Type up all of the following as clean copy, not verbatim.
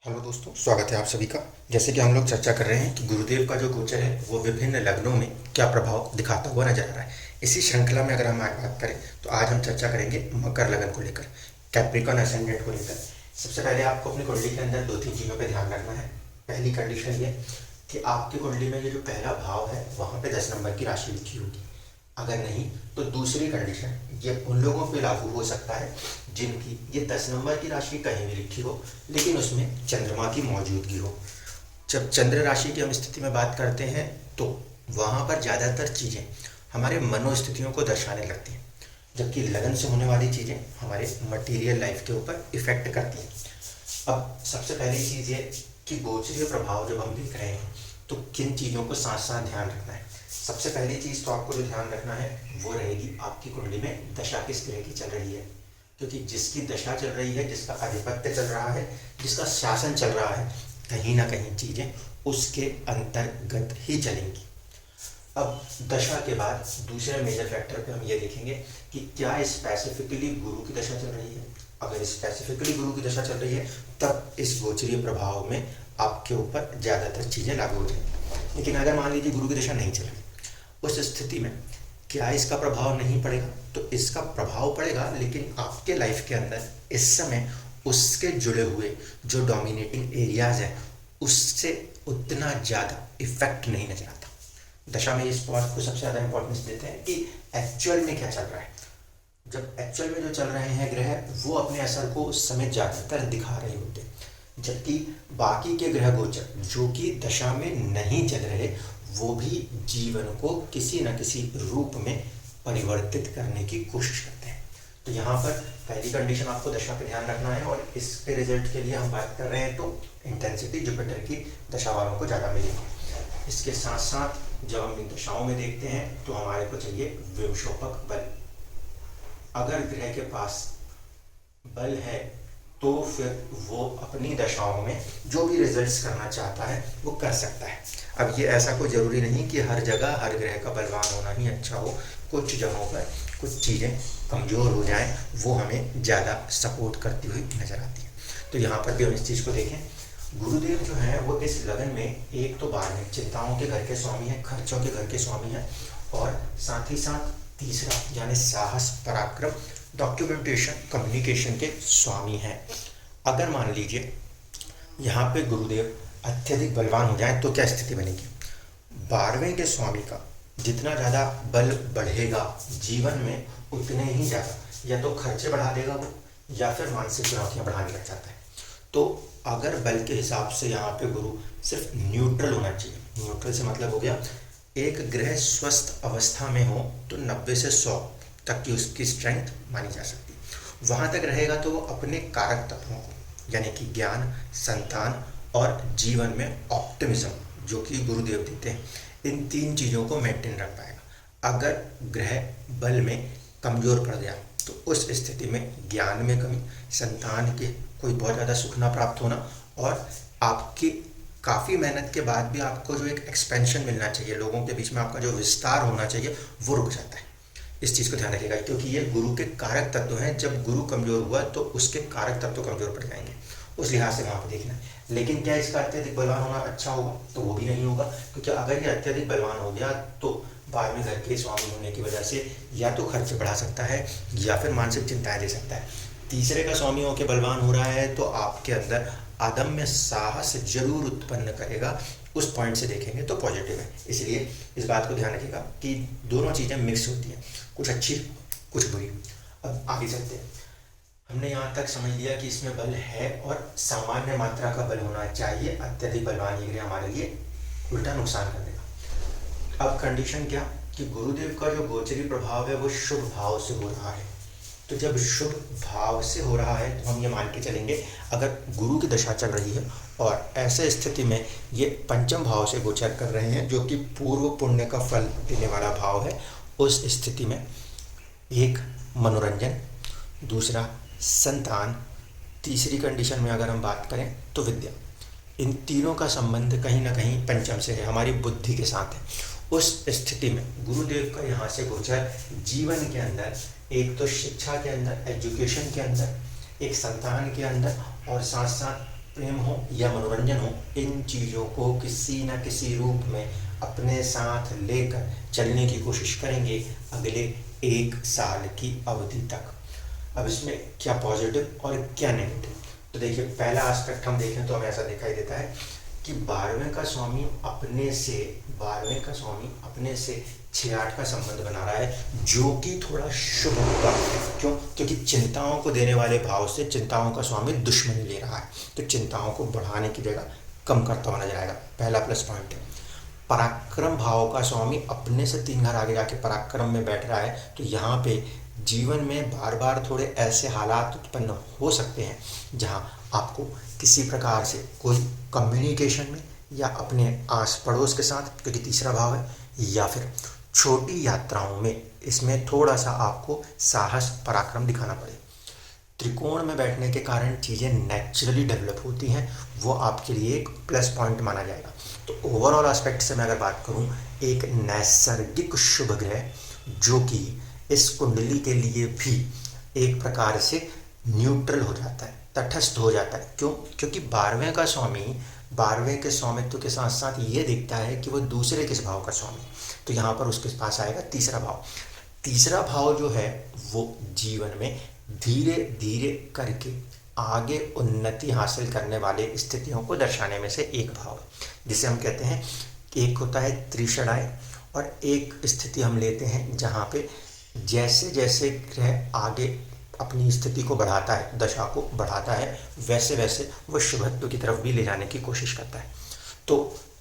Hello दोस्तों, स्वागत है आप सभी का। जैसे कि हम लोग चर्चा कर रहे हैं कि गुरुदेव का जो गोचर है वो विभिन्न लग्नों में क्या प्रभाव दिखाता हुआ नजर आ रहा है। इसी श्रृंखला में अगर हम आगे बात करें तो आज हम चर्चा करेंगे मकर लग्न को लेकर, कैप्रिकॉर्न असेंडेंट को लेकर। सबसे पहले आपको अपनी कुंडली के अंदर दो तीन चीज़ों पर ध्यान रखना है। पहली कंडीशन ये कि आपकी कुंडली में ये जो पहला भाव है वहाँ पे 10 नंबर की राशि लिखी होगी। अगर नहीं तो दूसरी कंडीशन ये उन लोगों पे लागू हो सकता है जिनकी ये 10 नंबर की राशि कहीं भी लिखी हो लेकिन उसमें चंद्रमा की मौजूदगी हो। जब चंद्र राशि की हम स्थिति में बात करते हैं तो वहाँ पर ज़्यादातर चीज़ें हमारे मनोस्थितियों को दर्शाने लगती हैं, जबकि लगन से होने वाली चीज़ें हमारे मटेरियल लाइफ के ऊपर इफ़ेक्ट करती हैं। अब सबसे पहली चीज़ ये कि गोचरीय प्रभाव जब हम देख रहे हैं तो किन चीज़ों को साथ साथ ध्यान रखना है। सबसे पहली चीज़ तो आपको जो ध्यान रखना है वो रहेगी आपकी कुंडली में दशा किस ग्रह की चल रही है, क्योंकि जिसकी दशा चल रही है, जिसका आधिपत्य चल रहा है, जिसका शासन चल रहा है, कहीं ना कहीं चीज़ें उसके अंतर्गत ही चलेंगी। अब दशा के बाद दूसरे मेजर फैक्टर पे हम ये देखेंगे कि क्या स्पेसिफिकली गुरु की दशा चल रही है। अगर स्पेसिफिकली गुरु की दशा चल रही है तब इस गोचरीय प्रभाव में आपके ऊपर ज़्यादातर चीज़ें लागू हो जाएंगी। लेकिन अगर मान लीजिए गुरु की दशा नहीं चल रही, उस स्थिति में क्या इसका प्रभाव नहीं पड़ेगा? तो इसका प्रभाव पड़ेगा, लेकिन आपके लाइफ के अंदर इस समय उसके जुड़े हुए जो डोमिनेटिंग एरियाज हैं उससे उतना ज़्यादा इफेक्ट नहीं नजर आता। दशा में इस बात को सबसे ज़्यादा इंपॉर्टेंस देते हैं कि एक्चुअल में क्या चल रहा है। जब एक्चुअल में जो चल रहे हैं ग्रह वो अपने असर को उस समय ज़्यादातर दिखा रहे होते हैं, जबकि बाकी के ग्रह गोचर जो कि दशा में नहीं चल रहे वो भी जीवन को किसी न किसी रूप में परिवर्तित करने की कोशिश करते हैं। तो यहाँ पर पहली कंडीशन आपको दशा पे ध्यान रखना है, और इसके रिजल्ट के लिए हम बात कर रहे हैं तो इंटेंसिटी जुपिटर की दशा वालों को ज़्यादा मिलेगी। इसके साथ साथ जब हम इन दशाओं में देखते हैं तो हमारे को चाहिए विषोपक बल। अगर ग्रह के पास बल है तो फिर वो अपनी दशाओं में जो भी रिजल्ट्स करना चाहता है वो कर सकता है। अब ये ऐसा कोई ज़रूरी नहीं कि हर जगह हर ग्रह का बलवान होना ही अच्छा हो। कुछ जगहों पर कुछ चीज़ें कमज़ोर हो जाएं, वो हमें ज़्यादा सपोर्ट करती हुई नज़र आती है। तो यहाँ पर भी हम इस चीज़ को देखें, गुरुदेव जो है वो इस लगन में एक तो बाहर चिंताओं के घर के स्वामी हैं, खर्चों के घर के स्वामी हैं, और साथ ही साथ तीसरा यानी साहस, पराक्रम, डॉक्यूमेंटेशन, कम्युनिकेशन के स्वामी हैं। अगर मान लीजिए यहाँ पे गुरुदेव अत्यधिक बलवान हो जाए तो क्या स्थिति बनेगी? 12वें के स्वामी का जितना ज़्यादा बल बढ़ेगा जीवन में उतने ही ज़्यादा या तो खर्चे बढ़ा देगा वो, या फिर मानसिक चुनौतियाँ बढ़ाने लग जाता है। तो अगर बल के हिसाब से यहाँ पे गुरु सिर्फ न्यूट्रल होना चाहिए। न्यूट्रल से मतलब हो गया एक ग्रह स्वस्थ अवस्था में हो तो 90 से 100 तक की उसकी स्ट्रेंथ मानी जा सकती है। वहाँ तक रहेगा तो वो अपने कारक तत्वों को यानी कि ज्ञान, संतान और जीवन में ऑप्टिमिज्म जो कि गुरुदेव देते हैं, इन तीन चीज़ों को मेंटेन रख पाएगा। अगर ग्रह बल में कमज़ोर पड़ गया तो उस स्थिति में ज्ञान में कमी, संतान के कोई बहुत ज़्यादा सुख ना प्राप्त होना, और आपकी काफ़ी मेहनत के बाद भी आपको जो एक एक्सपेंशन मिलना चाहिए, लोगों के बीच में आपका जो विस्तार होना चाहिए वो रुक जाता है। इस चीज़ को ध्यान रखिएगा, क्योंकि ये गुरु के कारक तत्व हैं। जब गुरु कमज़ोर हुआ तो उसके कारक तत्व कमज़ोर पड़ जाएंगे, उस लिहाज से वहाँ पर देखना है। लेकिन क्या इसका अत्यधिक बलवान होना अच्छा होगा? तो वो भी नहीं होगा, क्योंकि अगर ये अत्यधिक बलवान हो गया तो बाद में घर के स्वामी होने की वजह से या तो खर्च बढ़ा सकता है या फिर मानसिक चिंताएं दे सकता है। तीसरे का स्वामी होकर बलवान हो रहा है तो आपके अंदर अदम्य साहस जरूर उत्पन्न करेगा। उस पॉइंट से देखेंगे तो पॉजिटिव है। इसलिए इस बात को ध्यान रखिएगा कि दोनों चीज़ें मिक्स होती हैं, कुछ अच्छी कुछ बुरी। अब आगे चलते हैं। हमने यहाँ तक समझ लिया कि इसमें बल है और सामान्य मात्रा का बल होना चाहिए। अत्यधिक बलवान ये हमारे लिए उल्टा नुकसान कर देगा। अब कंडीशन क्या कि गुरुदेव का जो गोचरी प्रभाव है वो शुभ भाव से हो रहा है। तो जब शुभ भाव से हो रहा है तो हम ये मान के चलेंगे, अगर गुरु की दशा चल रही है और ऐसे स्थिति में ये पंचम भाव से गोचर कर रहे हैं जो कि पूर्व पुण्य का फल देने वाला भाव है, उस स्थिति में एक मनोरंजन, दूसरा संतान, तीसरी कंडीशन में अगर हम बात करें तो विद्या, इन तीनों का संबंध कहीं ना कहीं पंचम से है, हमारी बुद्धि के साथ है। उस स्थिति में गुरुदेव का यहाँ से गोचर जीवन के अंदर, एक तो शिक्षा के अंदर, एजुकेशन के अंदर, एक संतान के अंदर, और साथ साथ प्रेम हो या मनोरंजन हो, इन चीज़ों को किसी न किसी रूप में अपने साथ लेकर चलने की कोशिश करेंगे अगले 1 साल की अवधि तक। अब इसमें क्या पॉजिटिव और क्या नेगेटिव, तो देखिए पहला एस्पेक्ट हम देखें तो हमें ऐसा दिखाई देता है कि 12वें का स्वामी अपने से 6-8 का संबंध बना रहा है, जो कि थोड़ा शुभ होगा। क्यों? क्योंकि चिंताओं को देने वाले भाव से चिंताओं का स्वामी दुश्मनी ले रहा है, तो चिंताओं को बढ़ाने की जगह कम करता हुआ नजर आएगा। पहला प्लस पॉइंट है। पराक्रम भाव का स्वामी अपने से 3 घर आगे जाके पराक्रम में बैठ रहा है, तो यहाँ पे जीवन में बार बार थोड़े ऐसे हालात उत्पन्न हो सकते हैं जहाँ आपको किसी प्रकार से कोई कम्युनिकेशन में या अपने आस पड़ोस के साथ, क्योंकि तीसरा भाव है, या फिर छोटी यात्राओं में इसमें थोड़ा सा आपको साहस पराक्रम दिखाना पड़े। त्रिकोण में बैठने के कारण चीज़ें नेचुरली डेवलप होती हैं, वो आपके लिए एक प्लस पॉइंट माना जाएगा। तो ओवरऑल एस्पेक्ट से मैं अगर बात करूं, एक नैसर्गिक शुभ ग्रह जो कि इस कुंडली के लिए भी एक प्रकार से न्यूट्रल हो जाता है, तटस्थ हो जाता है। क्यों? क्योंकि 12वें का स्वामी 12वें के स्वामित्व के साथ साथ ये देखता है कि वो दूसरे किस भाव का स्वामी, तो यहाँ पर उसके पास आएगा तीसरा भाव। तीसरा भाव जो है वो जीवन में धीरे धीरे करके आगे उन्नति हासिल करने वाले स्थितियों को दर्शाने में से एक भाव है, जिसे हम कहते हैं, एक होता है त्रिषणाय और एक स्थिति हम लेते हैं जहाँ पे जैसे जैसे ग्रह आगे अपनी स्थिति को बढ़ाता है, दशा को बढ़ाता है, वैसे वैसे वो शुभत्व की तरफ भी ले जाने की कोशिश करता है। तो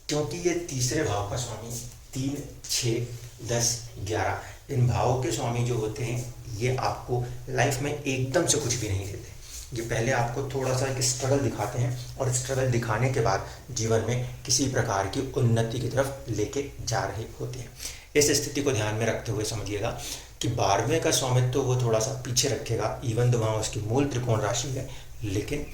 क्योंकि ये तीसरे भाव का स्वामी 3, 6, 10, 11 इन भावों के स्वामी जो होते हैं, ये आपको लाइफ में एकदम से कुछ भी नहीं देते। ये पहले आपको थोड़ा सा एक स्ट्रगल दिखाते हैं और स्ट्रगल दिखाने के बाद जीवन में किसी प्रकार की उन्नति की तरफ लेके जा रहे होते हैं। इस स्थिति को ध्यान में रखते हुए समझिएगा कि 12वें का स्वामित्व तो वो थोड़ा सा पीछे रखेगा, इवन तो वहाँ उसकी मूल त्रिकोण राशि है, लेकिन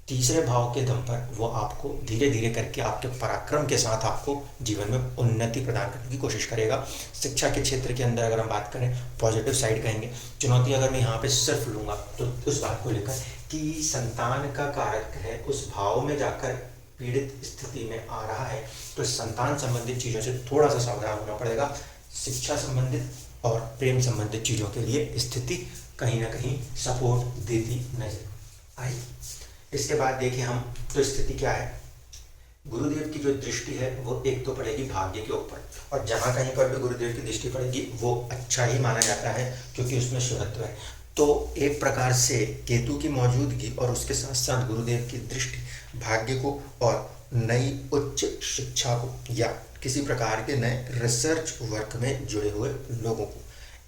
तीसरे भाव के दम पर वो आपको धीरे धीरे करके आपके पराक्रम के साथ आपको जीवन में उन्नति प्रदान करने की कोशिश करेगा। शिक्षा के क्षेत्र के अंदर अगर हम बात करें, पॉजिटिव साइड कहेंगे। चुनौती अगर मैं यहाँ पे सिर्फ लूँगा तो उस बात को लेकर कि संतान का कारक है उस भाव में जाकर पीड़ित स्थिति में आ रहा है, तो संतान संबंधित चीज़ों से थोड़ा सा सावधान होना पड़ेगा। शिक्षा संबंधित और प्रेम संबंधित चीज़ों के लिए स्थिति कहीं ना कहीं सपोर्ट देती नजर आई। इसके बाद देखिए हम, तो स्थिति क्या है, गुरुदेव की जो दृष्टि है वो एक तो पड़ेगी भाग्य के ऊपर, और जहाँ कहीं पर भी गुरुदेव की दृष्टि पड़ेगी वो अच्छा ही माना जाता है क्योंकि उसमें शुभत्व है। तो एक प्रकार से केतु की मौजूदगी और उसके साथ साथ गुरुदेव की दृष्टि भाग्य को और नई उच्च शिक्षा को या किसी प्रकार के नए रिसर्च वर्क में जुड़े हुए लोगों को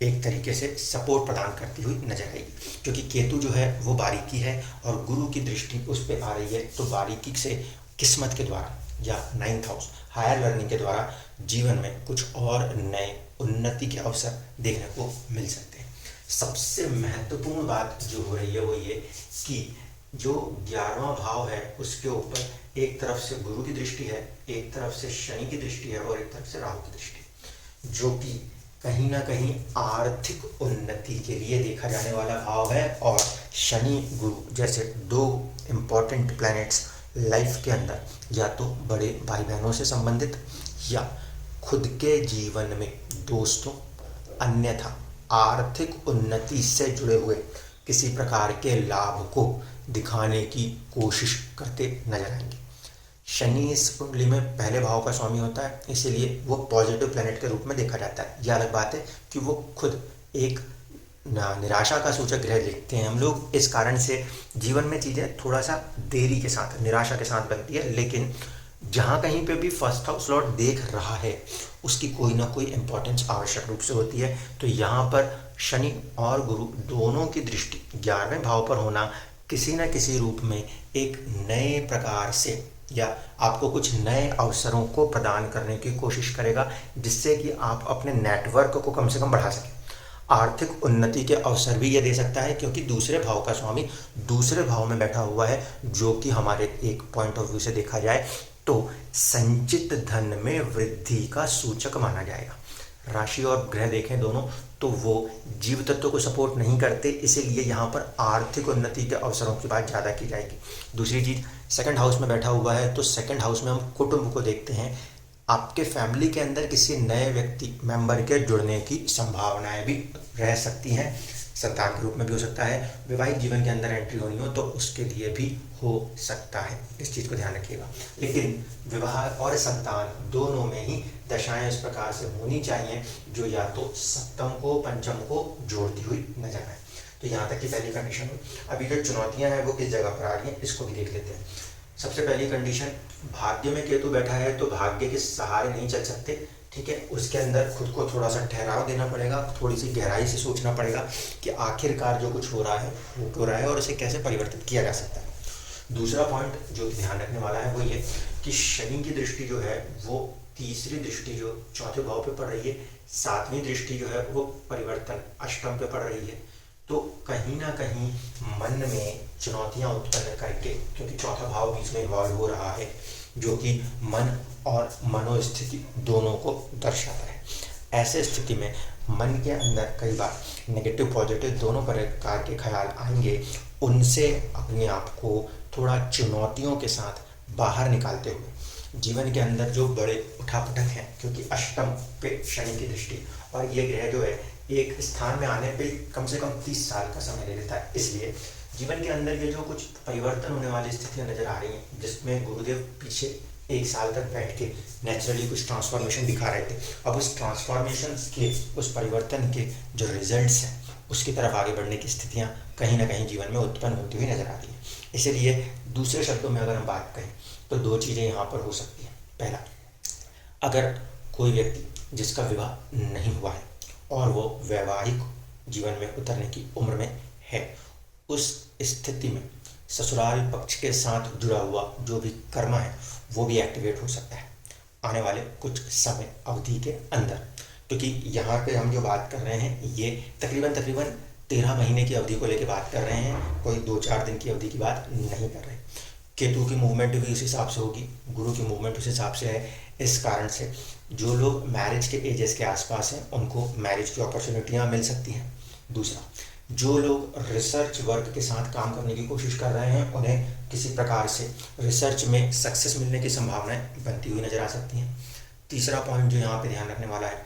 एक तरीके से सपोर्ट प्रदान करती हुई नजर आएगी, क्योंकि केतु जो है वो बारीकी है और गुरु की दृष्टि उस पर आ रही है। तो बारीकी से किस्मत के द्वारा या 9th हाउस हायर लर्निंग के द्वारा जीवन में कुछ और नए उन्नति के अवसर देखने को मिल सकते हैं। सबसे महत्वपूर्ण बात जो हो रही है वो ये कि जो 11वां भाव है उसके ऊपर एक तरफ से गुरु की दृष्टि है, एक तरफ से शनि की दृष्टि है और एक तरफ से राहु की दृष्टि, जो कि कहीं ना कहीं आर्थिक उन्नति के लिए देखा जाने वाला भाव है। और शनि गुरु जैसे 2 इम्पॉर्टेंट प्लैनेट्स लाइफ के अंदर या तो बड़े भाई बहनों से संबंधित या खुद के जीवन में दोस्तों अन्यथा आर्थिक उन्नति से जुड़े हुए किसी प्रकार के लाभ को दिखाने की कोशिश करते नजर आएंगे। शनि इस कुंडली में पहले भाव का स्वामी होता है, इसीलिए वो पॉजिटिव प्लैनेट के रूप में देखा जाता है। यह अलग बात है कि वो खुद एक निराशा का सूचक ग्रह लिखते हैं हम लोग, इस कारण से जीवन में चीज़ें थोड़ा सा देरी के साथ निराशा के साथ बनती है। लेकिन जहाँ कहीं पे भी फर्स्ट हाउस लॉर्ड देख रहा है उसकी कोई ना कोई इम्पोर्टेंस आवश्यक रूप से होती है। तो यहाँ पर शनि और गुरु दोनों की दृष्टि 11वें भाव पर होना किसी न किसी रूप में एक नए प्रकार से या आपको कुछ नए अवसरों को प्रदान करने की कोशिश करेगा, जिससे कि आप अपने नेटवर्क को कम से कम बढ़ा सकें। आर्थिक उन्नति के अवसर भी ये दे सकता है क्योंकि दूसरे भाव का स्वामी दूसरे भाव में बैठा हुआ है, जो कि हमारे एक पॉइंट ऑफ व्यू से देखा जाए तो संचित धन में वृद्धि का सूचक माना जाएगा। राशि और ग्रह देखें दोनों तो वो जीव तत्व को सपोर्ट नहीं करते, इसीलिए यहाँ पर आर्थिक उन्नति के अवसरों की बात ज़्यादा की जाएगी। दूसरी चीज़, सेकंड हाउस में बैठा हुआ है तो सेकंड हाउस में हम कुटुंब को देखते हैं। आपके फैमिली के अंदर किसी नए व्यक्ति मेंबर के जुड़ने की संभावनाएं भी रह सकती हैं। संतान के रूप में भी हो सकता है, वैवाहिक जीवन के अंदर एंट्री होनी हो तो उसके लिए भी हो सकता है। इस चीज़ को ध्यान रखिएगा। लेकिन विवाह और संतान दोनों में ही दशाएं इस प्रकार से होनी चाहिए जो या तो सप्तम को पंचम को जोड़ती हुई नजर आए। तो यहाँ तक की पहली कंडीशन हुई। अभी जो चुनौतियाँ हैं वो किस जगह पर आ रही हैं इसको भी देख लेते हैं। सबसे पहली कंडीशन, भाग्य में केतु बैठा है तो भाग्य के सहारे नहीं चल सकते, ठीक है। उसके अंदर खुद को थोड़ा सा ठहराव देना पड़ेगा, थोड़ी सी गहराई से सोचना पड़ेगा कि आखिरकार जो कुछ हो रहा है वो हो रहा है और इसे कैसे परिवर्तित किया जा सकता है। दूसरा पॉइंट जो ध्यान रखने वाला है वो ये कि शनि की दृष्टि जो है वो तीसरी दृष्टि जो चौथे भाव पे पड़ रही है, सातवीं दृष्टि जो है वो परिवर्तन अष्टम पे पड़ रही है। तो कहीं ना कहीं मन में चुनौतियां उत्पन्न करके, क्योंकि चौथा भाव बीच में इन्वॉल्व हो रहा है जो कि मन और मनोस्थिति दोनों को दर्शाता है। ऐसे स्थिति में मन के अंदर कई बार नेगेटिव पॉजिटिव दोनों प्रकार के ख्याल आएंगे। उनसे अपने आप को थोड़ा चुनौतियों के साथ बाहर निकालते हुए जीवन के अंदर जो बड़े उठापटक हैं, क्योंकि अष्टम पे शनि की दृष्टि और ये ग्रह जो है एक स्थान में आने पे कम से कम 30 साल का समय ले लेता है। इसलिए जीवन के अंदर ये जो कुछ परिवर्तन होने वाली स्थितियां नजर आ रही हैं, जिसमें गुरुदेव पीछे 1 साल तक बैठ के नेचुरली कुछ ट्रांसफॉर्मेशन दिखा रहे थे, अब उस ट्रांसफॉर्मेशन के उस परिवर्तन के जो रिजल्ट्स हैं उसकी तरफ आगे बढ़ने की स्थितियां कहीं ना कहीं जीवन में उत्पन्न होती हुई नजर आ रही है। इसीलिए दूसरे शब्दों में अगर हम बात करें तो 2 चीज़ें यहाँ पर हो सकती हैं। पहला, अगर कोई व्यक्ति जिसका विवाह नहीं हुआ है और वो वैवाहिक जीवन में उतरने की उम्र में है, उस स्थिति में ससुराल पक्ष के साथ जुड़ा हुआ जो भी कर्म है वो भी एक्टिवेट हो सकता है आने वाले कुछ समय अवधि के अंदर। क्योंकि यहाँ पे हम जो बात कर रहे हैं ये तकरीबन 13 महीने की अवधि को लेकर बात कर रहे हैं, कोई 2-4 दिन की अवधि की बात नहीं कर रहे। केतु की मूवमेंट भी उस हिसाब से होगी, गुरु की मूवमेंट उस हिसाब से है। इस कारण से जो लोग मैरिज के एजेस के आसपास हैं उनको मैरिज की अपॉर्चुनिटियाँ मिल सकती हैं। दूसरा, जो लोग रिसर्च वर्क के साथ काम करने की कोशिश कर रहे हैं उन्हें किसी प्रकार से रिसर्च में सक्सेस मिलने की संभावनाएं बनती हुई नजर आ सकती हैं। तीसरा पॉइंट जो यहाँ पे ध्यान रखने वाला है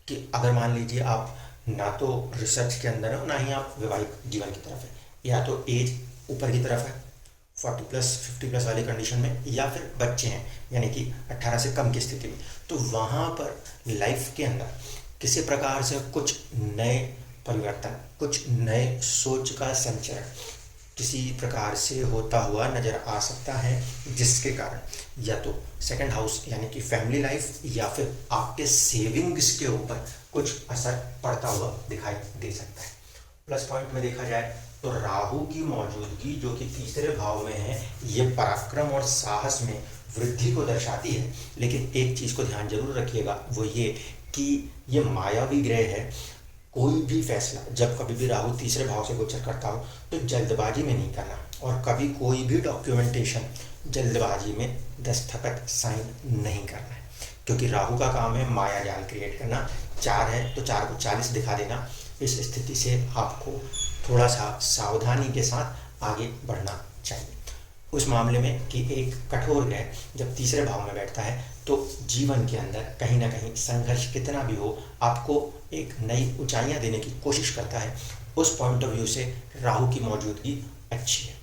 कि अगर मान लीजिए आप ना तो रिसर्च के अंदर है ना ही आप वैवाहिक जीवन की तरफ है, या तो एज ऊपर की तरफ है 40+ 50+ वाली कंडीशन में, या फिर बच्चे हैं यानी कि 18 से कम की स्थिति में, तो वहाँ पर लाइफ के अंदर किसी प्रकार से कुछ नए परिवर्तन, कुछ नए सोच का संचरण किसी प्रकार से होता हुआ नजर आ सकता है, जिसके कारण या तो सेकंड हाउस यानी कि फैमिली लाइफ या फिर आपके सेविंग्स के ऊपर कुछ असर पड़ता हुआ दिखाई दे सकता है। प्लस पॉइंट में देखा जाए तो राहु की मौजूदगी जो कि तीसरे भाव में है, ये पराक्रम और साहस में वृद्धि को दर्शाती है। लेकिन एक चीज़ को ध्यान जरूर रखिएगा, वो ये कि ये मायावी ग्रह है। कोई भी फैसला जब कभी भी राहु तीसरे भाव से गोचर करता हो तो जल्दबाजी में नहीं करना, और कभी कोई भी डॉक्यूमेंटेशन जल्दबाजी में दस्तखत साइन नहीं करना है, क्योंकि राहु का काम है माया जाल क्रिएट करना। 4 है तो 4 को 40 दिखा देना। इस स्थिति से आपको थोड़ा सा सावधानी के साथ आगे बढ़ना चाहिए। उस मामले में कि एक कठोर ग्रह जब तीसरे भाव में बैठता है तो जीवन के अंदर कहीं ना कहीं संघर्ष कितना भी हो आपको एक नई ऊंचाइयां देने की कोशिश करता है। उस पॉइंट ऑफ व्यू से राहु की मौजूदगी अच्छी है।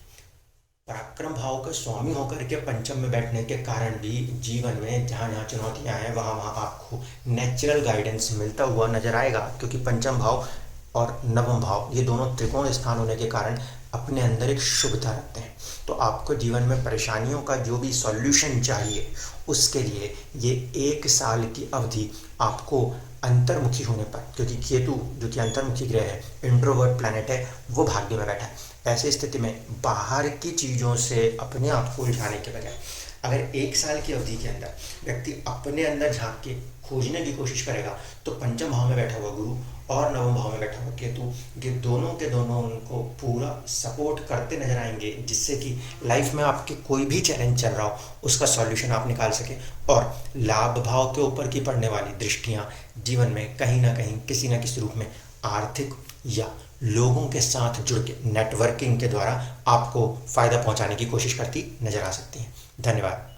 पराक्रम भाव का स्वामी होकर के पंचम में बैठने के कारण भी जीवन में जहाँ जहाँ चुनौतियाँ हैं वहाँ वहाँ आपको नेचुरल गाइडेंस मिलता हुआ नजर आएगा, क्योंकि पंचम भाव और नवम भाव ये दोनों त्रिकोण स्थान होने के कारण अपने अंदर एक शुभता रखते हैं। तो आपको जीवन में परेशानियों का जो भी सॉल्यूशन चाहिए उसके लिए ये 1 साल की अवधि आपको अंतर्मुखी होने पर, क्योंकि केतु जो कि अंतर्मुखी ग्रह है, इंट्रोवर्ट प्लैनेट है, वो भाग्य में बैठा है। ऐसी स्थिति में बाहर की चीज़ों से अपने आप को उलझाने के बजाय अगर 1 साल की अवधि के अंदर व्यक्ति अपने अंदर झांक के खोजने की कोशिश करेगा तो पंचम भाव में बैठा हुआ गुरु और नवम भाव में बैठा हुआ केतु, ये दोनों के दोनों उनको पूरा सपोर्ट करते नजर आएंगे, जिससे कि लाइफ में आपके कोई भी चैलेंज चल रहा हो उसका सॉल्यूशन आप निकाल सके। और लाभ भाव के ऊपर की पड़ने वाली दृष्टियाँ जीवन में कहीं ना कहीं किसी न किसी रूप में आर्थिक या लोगों के साथ जुड़ के नेटवर्किंग के द्वारा आपको फ़ायदा पहुंचाने की कोशिश करती नजर आ सकती हैं। धन्यवाद।